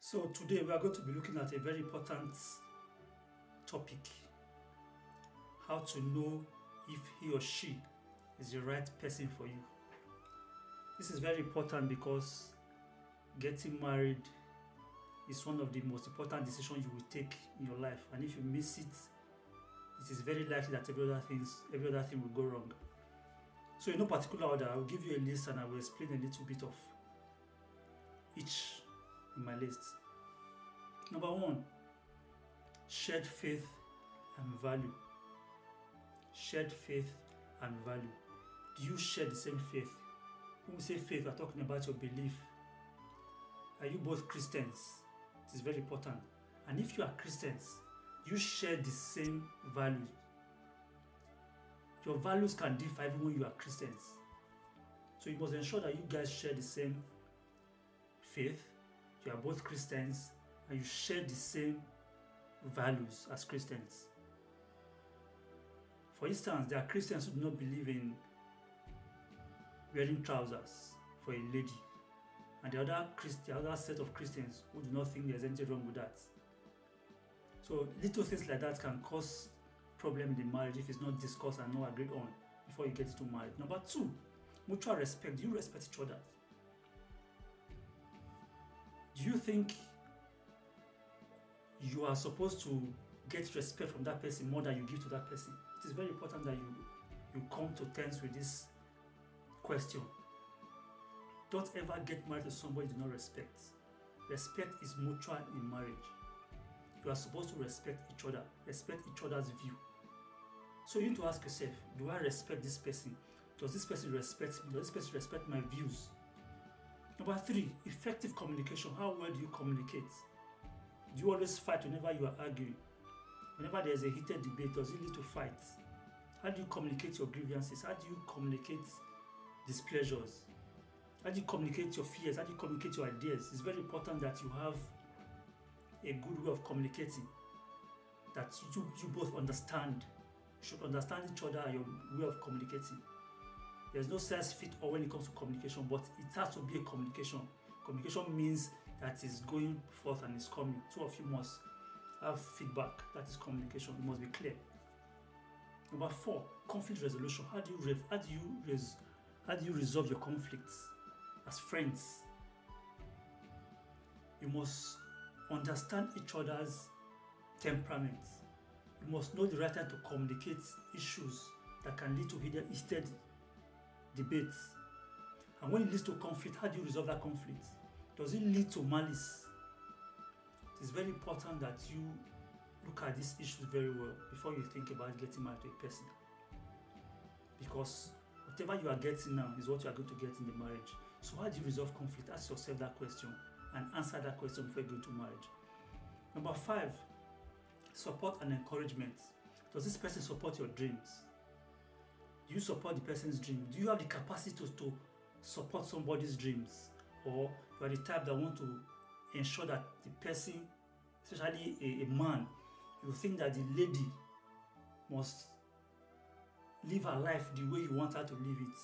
So today we are going to be looking at a very important topic: how to know if he or she is the right person for you. This is very important because getting married is one of the most important decisions you will take in your life, and if you miss it, it is very likely that every other thing will go wrong. So in no particular order, I will give you a list and I will explain a little bit of each in my list. Number one, shared faith and value. Shared faith and value. Do you share the same faith? When we say faith, we're talking about your belief. Are you both Christians? It is very important. And if you are Christians, you share the same values. Your values can differ even when you are Christians. So you must ensure that you guys share the same faith, you are both Christians, and you share the same values as Christians. For instance, there are Christians who do not believe in wearing trousers for a lady, and the other set of Christians who do not think there's anything wrong with that. So little things like that can cause problem in the marriage if it's not discussed and not agreed on before you get into marriage. Number two, mutual respect. Do you respect each other? Do you think you are supposed to get respect from that person more than you give to that person? It is very important that you come to terms with this question. Don't ever get married to somebody you do not respect. Respect is mutual in marriage. You are supposed to respect each other, respect each other's view. So you need to ask yourself, do I respect this person? Does this person respect me? Does this person respect my views? Number three, effective communication. How well do you communicate? Do you always fight whenever you are arguing? Whenever there is a heated debate, does it lead to fights? How do you communicate your grievances? How do you communicate displeasures? How do you communicate your fears? How do you communicate your ideas? It's very important that you have a good way of communicating, that you both understand. You should understand each other and your way of communicating. There's no sense fit or when it comes to communication, but it has to be a communication. Communication means that it's going forth and it's coming. Two of you must have feedback. That is communication. It must be clear. Number four, conflict resolution. How do you resolve your conflicts as friends? You must understand each other's temperament. You must know the right time to communicate issues that can lead to heated debates. And when it leads to conflict, how do you resolve that conflict? Does it lead to malice? It is very important that you look at these issues very well before you think about getting married to a person. Because whatever you are getting now is what you are going to get in the marriage. So how do you resolve conflict? Ask yourself that question and answer that question before you go into marriage. Number five, support and encouragement. Does this person support your dreams? Do you support the person's dream? Do you have the capacity to support somebody's dreams? Or you are the type that want to ensure that the person, especially a man, you think that the lady must live her life the way you want her to live it?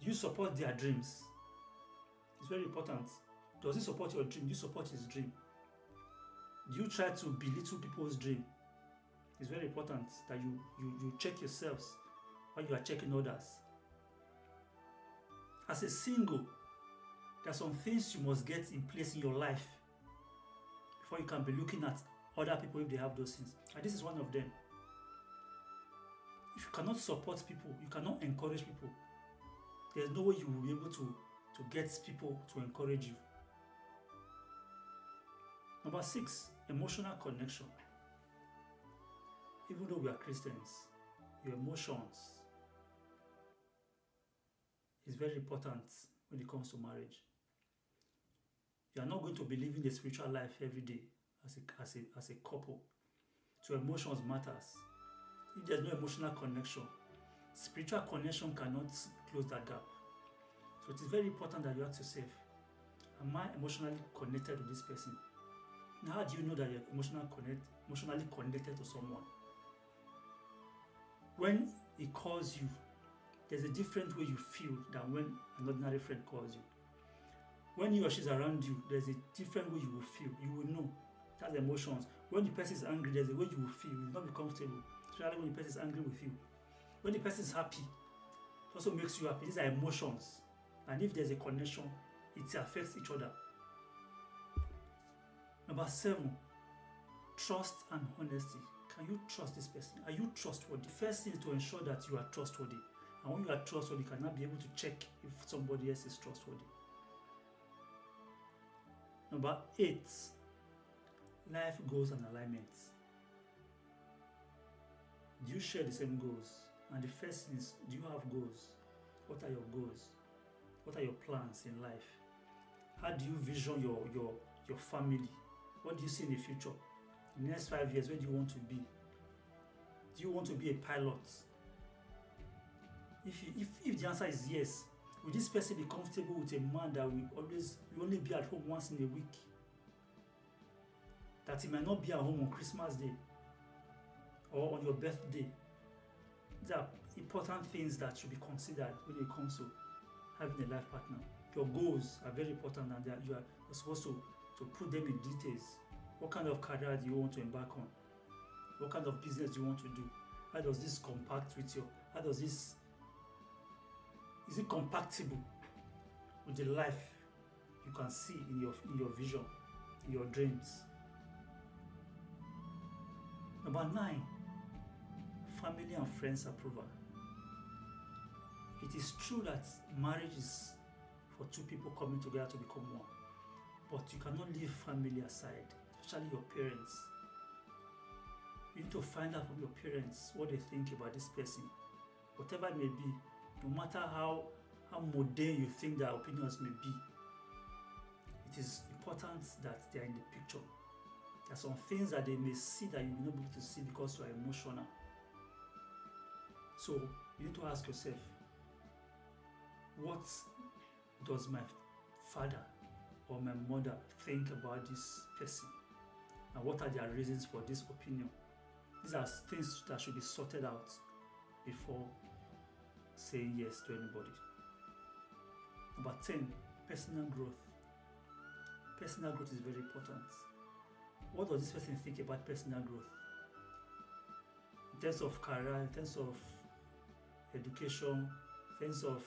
Do you support their dreams? It's very important. Does he support your dream? Do you support his dream? Do you try to belittle people's dream? It's very important that you check yourselves while you are checking others. As a single, there are some things you must get in place in your life before you can be looking at other people if they have those things. And this is one of them. If you cannot support people, you cannot encourage people, there's no way you will be able to get people to encourage you. Number six, emotional connection. Even though we are Christians, your emotions is very important when it comes to marriage. You are not going to be living the spiritual life every day as a couple. So emotions matters. If there's no emotional connection, spiritual connection cannot close that gap. So it is very important that you ask yourself, am I emotionally connected to this person? Now, how do you know that you're emotionally connected to someone? When he calls you, there's a different way you feel than when an ordinary friend calls you. When he or she is around you, there's a different way you will feel. You will know. That's emotions. When the person is angry, there's a way you will feel. You will not be comfortable. Especially when the person is angry with you. When the person is happy, it also makes you happy. These are emotions. And if there's a connection, it affects each other. Number 7, trust and honesty. Can you trust this person? Are you trustworthy? The first thing is to ensure that you are trustworthy. And when you are trustworthy, you cannot be able to check if somebody else is trustworthy. Number 8, life goals and alignments. Do you share the same goals? And the first thing is, do you have goals? What are your goals? What are your plans in life? How do you vision your family? What do you see in the future? In the next 5 years, where do you want to be? Do you want to be a pilot? If the answer is yes, will this person be comfortable with a man that will only be at home once in a week? That he might not be at home on Christmas Day or on your birthday? These are important things that should be considered when it comes to having a life partner. Your goals are very important, and that you're supposed to put them in details. What kind of career do you want to embark on? What kind of business do you want to do? How does this compact with is it compatible with the life you can see in your vision, in your dreams? Number 9, family and friends approval. It is true that marriage is for two people coming together to become one, but you cannot leave family aside, especially your parents. You need to find out from your parents what they think about this person, whatever it may be, no matter how mundane you think their opinions may be. It is important that they are in the picture. There are some things that they may see that you will not be able to see because you are emotional. So you need to ask yourself, what does my father or my mother think about this person? And what are their reasons for this opinion? These are things that should be sorted out before saying yes to anybody. Number 10, personal growth. Personal growth is very important. What does this person think about personal growth? In terms of career, in terms of education, in terms of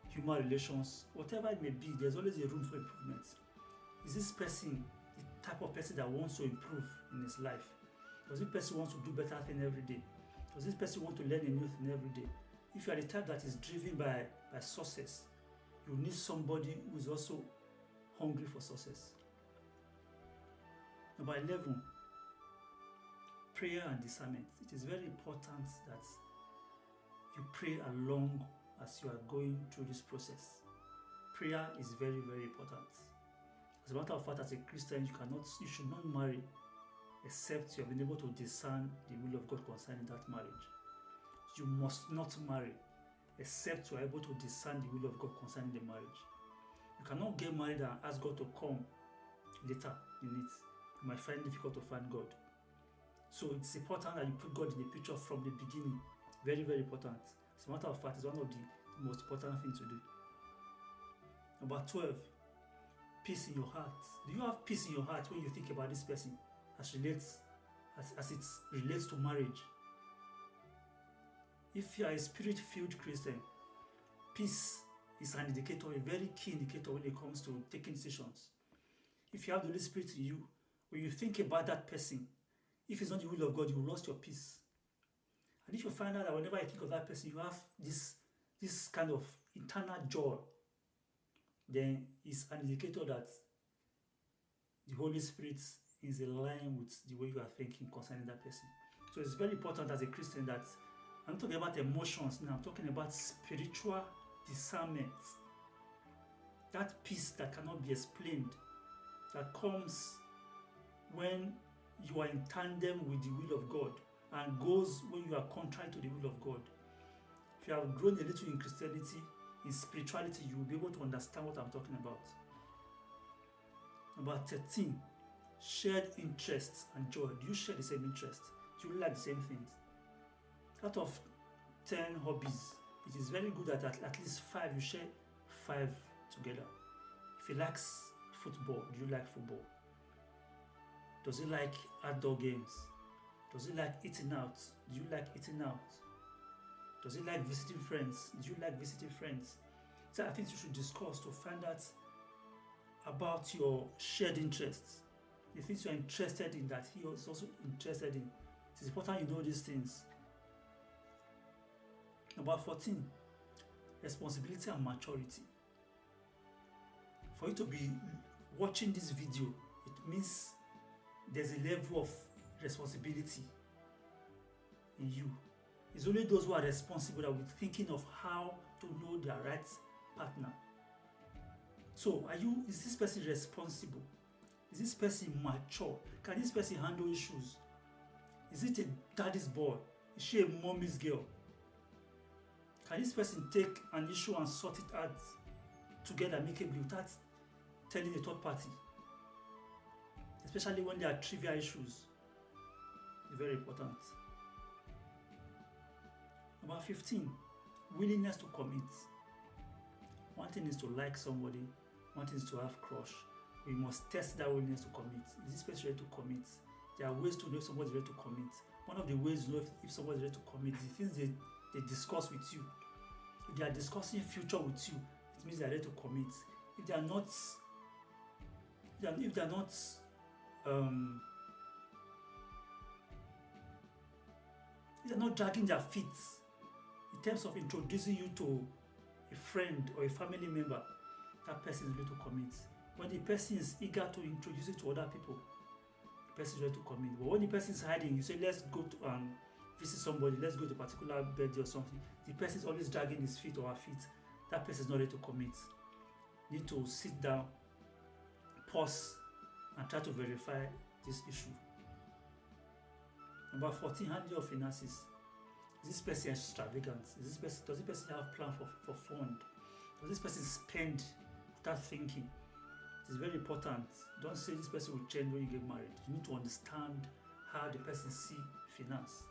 human relations, whatever it may be, there's always a room for improvement. Is this person the type of person that wants to improve in his life? Does this person want to do better things every day? Does this person want to learn a new thing every day? If you are the type that is driven by success, you need somebody who is also hungry for success. Number 11, prayer and discernment. It is very important that you pray along as you are going through this process. Prayer is very, very important. As a matter of fact, as a Christian, you should not marry except you have been able to discern the will of God concerning that marriage. You must not marry except you are able to discern the will of God concerning the marriage. You cannot get married and ask God to come later in it. You might find it difficult to find God. So it's important that you put God in the picture from the beginning. Very, very important. As a matter of fact, it's one of the most important things to do. Number 12, peace in your heart. Do you have peace in your heart when you think about this person as it relates to marriage? If you are a spirit-filled Christian, peace is an indicator, a very key indicator when it comes to taking decisions. If you have the Holy Spirit in you, when you think about that person, if it's not the will of God, you will lost your peace. And if you find out that whenever you think of that person, you have this kind of internal joy, then it's an indicator that the Holy Spirit is in line with the way you are thinking concerning that person. So it's very important as a Christian that I'm talking about emotions now. I'm talking about spiritual discernment. That peace that cannot be explained, that comes when you are in tandem with the will of God and goes when you are contrary to the will of God. If you have grown a little in Christianity, in spirituality, you will be able to understand what I'm talking about. Number 13, shared interests and joy. Do you share the same interests? Do you like the same things? Out of 10 hobbies, it is very good that at least 5 you share 5 together. If he likes football, do you like football? Does he like outdoor games? Does he like eating out? Do you like eating out? Does he like visiting friends? Do you like visiting friends? So I think you should discuss to find out about your shared interests. The things you are interested in that he is also interested in. It is important you know these things. Number 14, responsibility and maturity. For you to be watching this video, it means there's a level of responsibility in you. It's only those who are responsible that will be thinking of how to know their right partner. So, is this person responsible? Is this person mature? Can this person handle issues? Is it a daddy's boy? Is she a mommy's girl? Can this person take an issue and sort it out together amicably without telling a third party? Especially when there are trivial issues. It's very important. Number 15, willingness to commit. One thing is to like somebody, one thing is to have crush. We must test that willingness to commit. Is this person ready to commit? There are ways to know if somebody's ready to commit. One of the ways to know if somebody's ready to commit is the things they discuss with you. If they are discussing future with you, it means they are ready to commit. If they are not dragging their feet in terms of introducing you to a friend or a family member, that person is ready to commit. When the person is eager to introduce you to other people, the person is ready to commit. But when the person is hiding, you say, let's go to visit somebody, let's go to a particular birthday or something. The person is always dragging his feet or her feet. That person is not ready to commit. You need to sit down, pause, and try to verify this issue. Number 14, handling of finances. Is this person extravagant? Does this person have plan for fund? Does this person spend without thinking? It is very important. Don't say this person will change when you get married. You need to understand how the person see finance.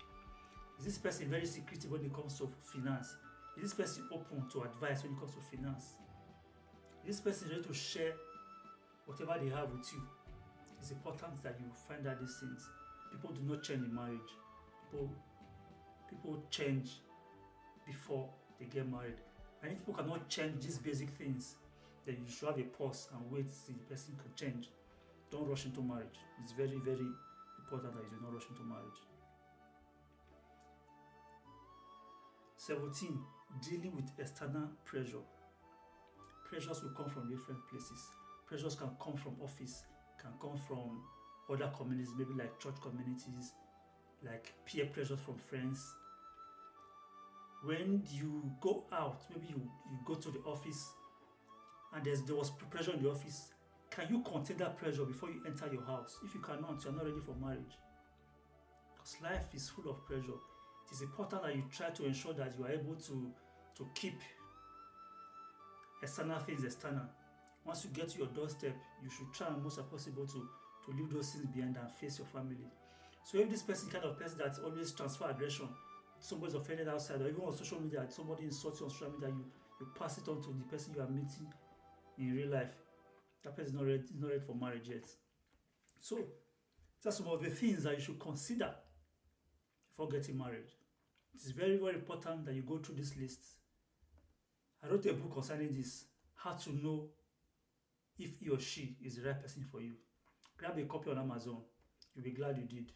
Is this person very secretive when it comes to finance? Is this person open to advice when it comes to finance? Is this person ready to share whatever they have with you? It's important that you find out these things. People do not change in marriage. People change before they get married. And if people cannot change these basic things, then you should have a pause and wait to see the person can change. Don't rush into marriage. It's very, very important that you do not rush into marriage. 17, dealing with external pressure. Pressures will come from different places. Pressures can come from office, can come from other communities, maybe like church communities, like peer pressures from friends. When you go out, maybe you go to the office and there was pressure in the office, can you contain that pressure before you enter your house? If you cannot, you're not ready for marriage. Because life is full of pressure. It is important that you try to ensure that you are able to keep external things external. Once you get to your doorstep, you should try as much as possible to leave those things behind and face your family. So if this person kind of person that always transfer aggression, somebody's offended outside, or even on social media, somebody insults you on social media, you pass it on to the person you are meeting in real life. That person is not ready for marriage yet. So that's some of the things that you should consider before getting married. It is very, very important that you go through this list. I wrote a book concerning this, how to know if he or she is the right person for you. Grab a copy on Amazon. You'll be glad you did.